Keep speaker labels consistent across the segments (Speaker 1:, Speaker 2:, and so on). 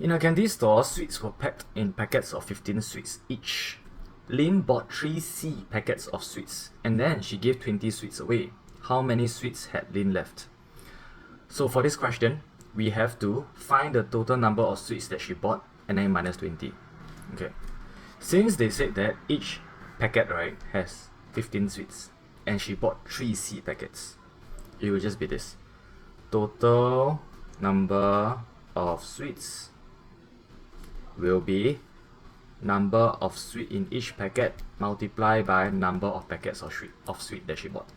Speaker 1: In a candy store, sweets were packed in packets of 15 sweets each. Lynn bought 3 C packets of sweets, and then she gave 20 sweets away. How many sweets had Lynn left? So for this question, we have to find the total number of sweets that she bought and then minus 20. Okay. Since they said that each packet, right, has 15 sweets, and she bought 3 C packets, it will just be this. Total number of sweets will be number of sweet in each packet multiplied by number of packets of sweet that she bought.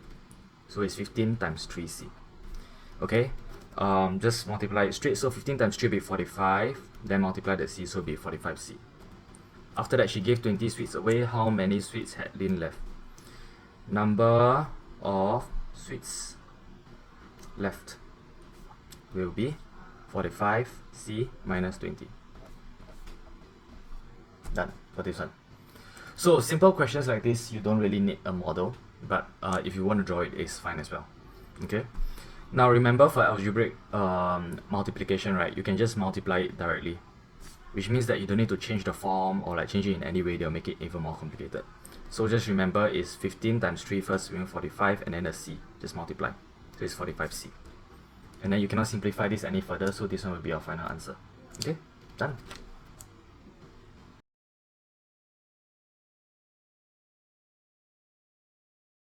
Speaker 1: So it's 15 times 3C. Okay, just multiply it straight. So 15 times 3 will be 45, then multiply the C, so it'll be 45C. After that, she gave 20 sweets away. How many sweets had Lynn left? Number of sweets left will be 45C minus 20. Done for this one. So simple questions like this, you don't really need a model, but if you want to draw it, it's fine as well. Okay. Now remember, for algebraic multiplication, right, you can just multiply it directly, which means that you don't need to change the form or like change it in any way. They'll make it even more complicated. So just remember, it's 15 times 3 first, 45, and then a C. Just multiply. So it's 45C. And then you cannot simplify this any further, so this one will be our final answer. Okay, done.